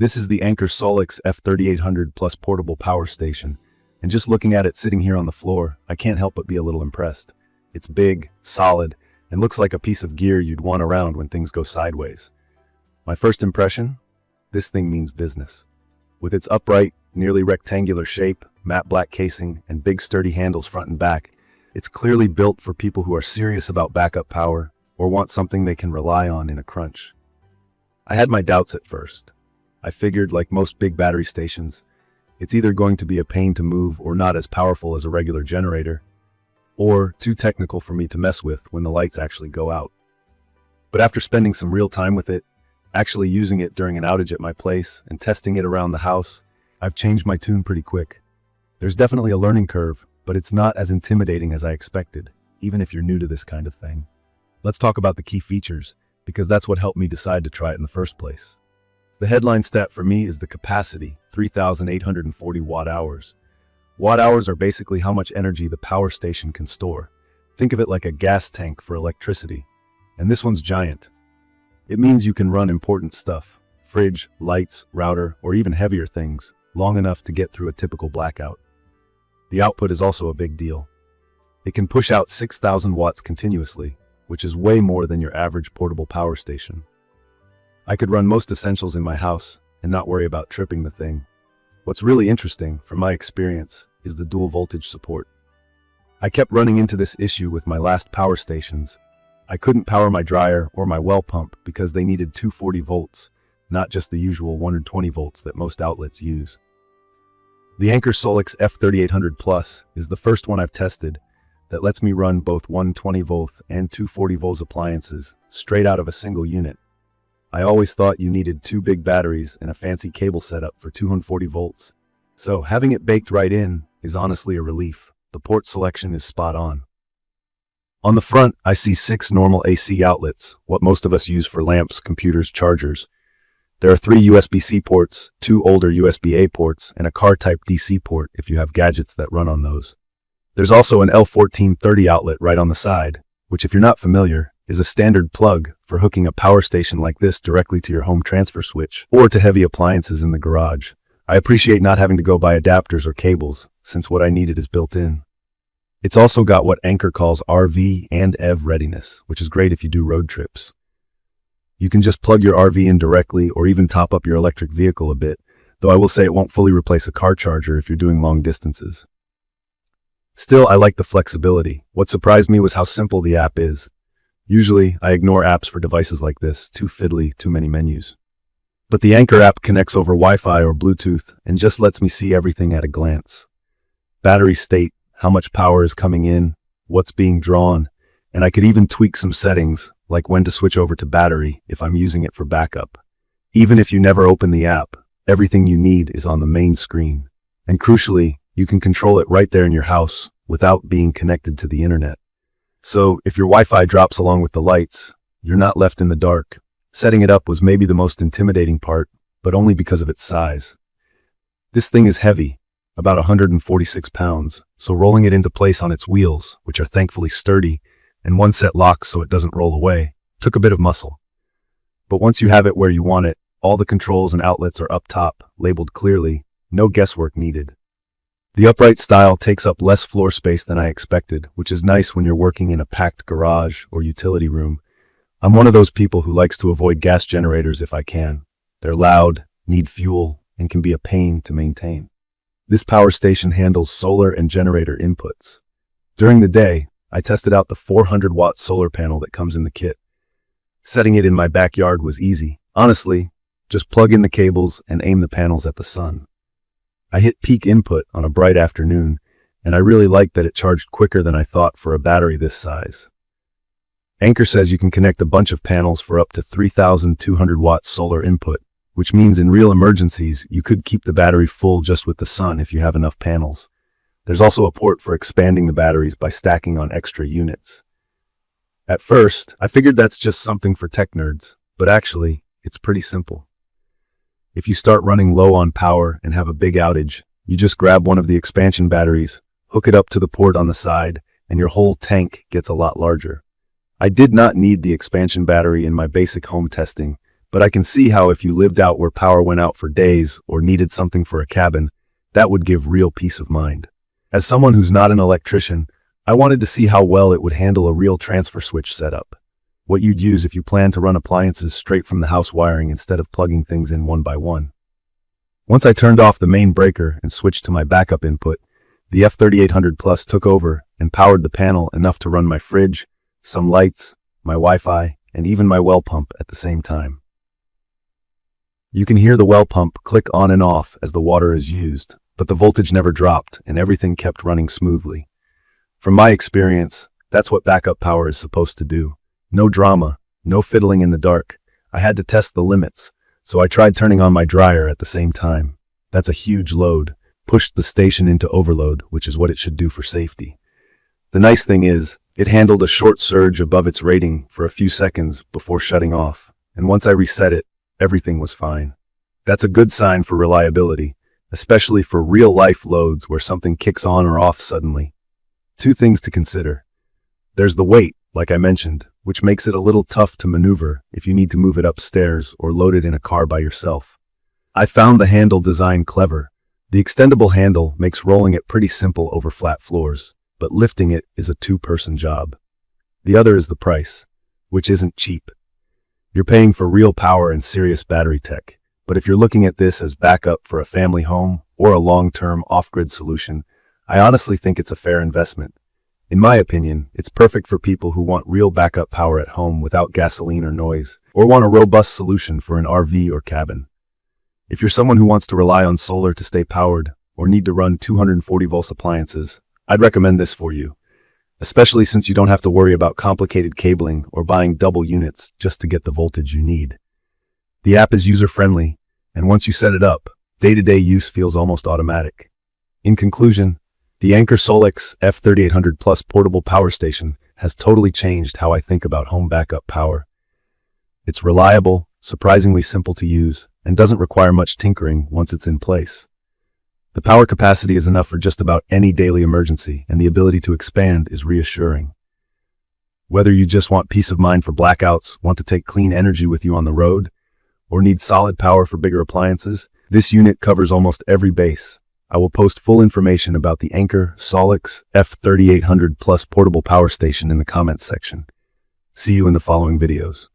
This is the Anker SOLIX F3800 Plus portable power station, and just looking at it sitting here on the floor, I can't help but be a little impressed. It's big, solid, and looks like a piece of gear you'd want around when things go sideways. My first impression? This thing means business. With its upright, nearly rectangular shape, matte black casing, and big sturdy handles front and back, it's clearly built for people who are serious about backup power or want something they can rely on in a crunch. I had my doubts at first. I figured, like most big battery stations, it's either going to be a pain to move or not as powerful as a regular generator, or too technical for me to mess with when the lights actually go out. But after spending some real time with it, actually using it during an outage at my place and testing it around the house, I've changed my tune pretty quick. There's definitely a learning curve, but it's not as intimidating as I expected, even if you're new to this kind of thing. Let's talk about the key features, because that's what helped me decide to try it in the first place. The headline stat for me is the capacity, 3,840 watt-hours. Watt-hours are basically how much energy the power station can store. Think of it like a gas tank for electricity. And this one's giant. It means you can run important stuff, fridge, lights, router, or even heavier things, long enough to get through a typical blackout. The output is also a big deal. It can push out 6,000 watts continuously, which is way more than your average portable power station. I could run most essentials in my house and not worry about tripping the thing. What's really interesting, from my experience, is the dual voltage support. I kept running into this issue with my last power stations. I couldn't power my dryer or my well pump because they needed 240 volts, not just the usual 120 volts that most outlets use. The Anker SOLIX F3800 Plus is the first one I've tested that lets me run both 120 volt and 240 volts appliances straight out of a single unit. I always thought you needed two big batteries and a fancy cable setup for 240 volts. So having it baked right in is honestly a relief. The port selection is spot on. On the front, I see 6 normal AC outlets, what most of us use for lamps, computers, chargers. There are 3 USB-C ports, 2 older USB-A ports, and a car-type DC port if you have gadgets that run on those. There's also an L1430 outlet right on the side, which, if you're not familiar, is a standard plug for hooking a power station like this directly to your home transfer switch or to heavy appliances in the garage. I appreciate not having to go buy adapters or cables, since what I needed is built in. It's also got what Anker calls RV and EV readiness, which is great if you do road trips. You can just plug your RV in directly or even top up your electric vehicle a bit, though I will say it won't fully replace a car charger if you're doing long distances. Still, I like the flexibility. What surprised me was how simple the app is. Usually, I ignore apps for devices like this, too fiddly, too many menus. But the Anker app connects over Wi-Fi or Bluetooth and just lets me see everything at a glance. Battery state, how much power is coming in, what's being drawn, and I could even tweak some settings, like when to switch over to battery if I'm using it for backup. Even if you never open the app, everything you need is on the main screen. And crucially, you can control it right there in your house without being connected to the internet. So if your Wi-Fi drops along with the lights, you're not left in the dark. Setting it up was maybe the most intimidating part, but only because of its size. This thing is heavy, about 146 pounds, so rolling it into place on its wheels, which are thankfully sturdy, and one set locks so it doesn't roll away, took a bit of muscle. But once you have it where you want it, all the controls and outlets are up top, labeled clearly, no guesswork needed. The upright style takes up less floor space than I expected, which is nice when you're working in a packed garage or utility room. I'm one of those people who likes to avoid gas generators if I can. They're loud, need fuel, and can be a pain to maintain. This power station handles solar and generator inputs. During the day, I tested out the 400-watt solar panel that comes in the kit. Setting it in my backyard was easy. Honestly, just plug in the cables and aim the panels at the sun. I hit peak input on a bright afternoon, and I really liked that it charged quicker than I thought for a battery this size. Anker says you can connect a bunch of panels for up to 3,200 watts solar input, which means in real emergencies, you could keep the battery full just with the sun if you have enough panels. There's also a port for expanding the batteries by stacking on extra units. At first, I figured that's just something for tech nerds, but actually, it's pretty simple. If you start running low on power and have a big outage, you just grab one of the expansion batteries, hook it up to the port on the side, and your whole tank gets a lot larger. I did not need the expansion battery in my basic home testing, but I can see how if you lived out where power went out for days or needed something for a cabin, that would give real peace of mind. As someone who's not an electrician, I wanted to see how well it would handle a real transfer switch setup. What you'd use if you plan to run appliances straight from the house wiring instead of plugging things in one by one. Once I turned off the main breaker and switched to my backup input, the F3800 Plus took over and powered the panel enough to run my fridge, some lights, my Wi-Fi, and even my well pump at the same time. You can hear the well pump click on and off as the water is used, but the voltage never dropped and everything kept running smoothly. From my experience, that's what backup power is supposed to do. No drama, no fiddling in the dark. I had to test the limits, so I tried turning on my dryer at the same time. That's a huge load. Pushed the station into overload, which is what it should do for safety. The nice thing is, it handled a short surge above its rating for a few seconds before shutting off, and once I reset it, everything was fine. That's a good sign for reliability, especially for real-life loads where something kicks on or off suddenly. Two things to consider. There's the weight, like I mentioned, which makes it a little tough to maneuver if you need to move it upstairs or load it in a car by yourself. I found the handle design clever. The extendable handle makes rolling it pretty simple over flat floors, but lifting it is a two-person job. The other is the price, which isn't cheap. You're paying for real power and serious battery tech, but if you're looking at this as backup for a family home or a long-term off-grid solution, I honestly think it's a fair investment. In my opinion, it's perfect for people who want real backup power at home without gasoline or noise, or want a robust solution for an RV or cabin. If you're someone who wants to rely on solar to stay powered, or need to run 240 volts appliances, I'd recommend this for you, especially since you don't have to worry about complicated cabling or buying double units just to get the voltage you need. The app is user-friendly, and once you set it up, day-to-day use feels almost automatic. In conclusion, the Anker SOLIX F3800 Plus portable power station has totally changed how I think about home backup power. It's reliable, surprisingly simple to use, and doesn't require much tinkering once it's in place. The power capacity is enough for just about any daily emergency, and the ability to expand is reassuring. Whether you just want peace of mind for blackouts, want to take clean energy with you on the road, or need solid power for bigger appliances, this unit covers almost every base. I will post full information about the Anker SOLIX F3800 Plus portable power station in the comments section. See you in the following videos.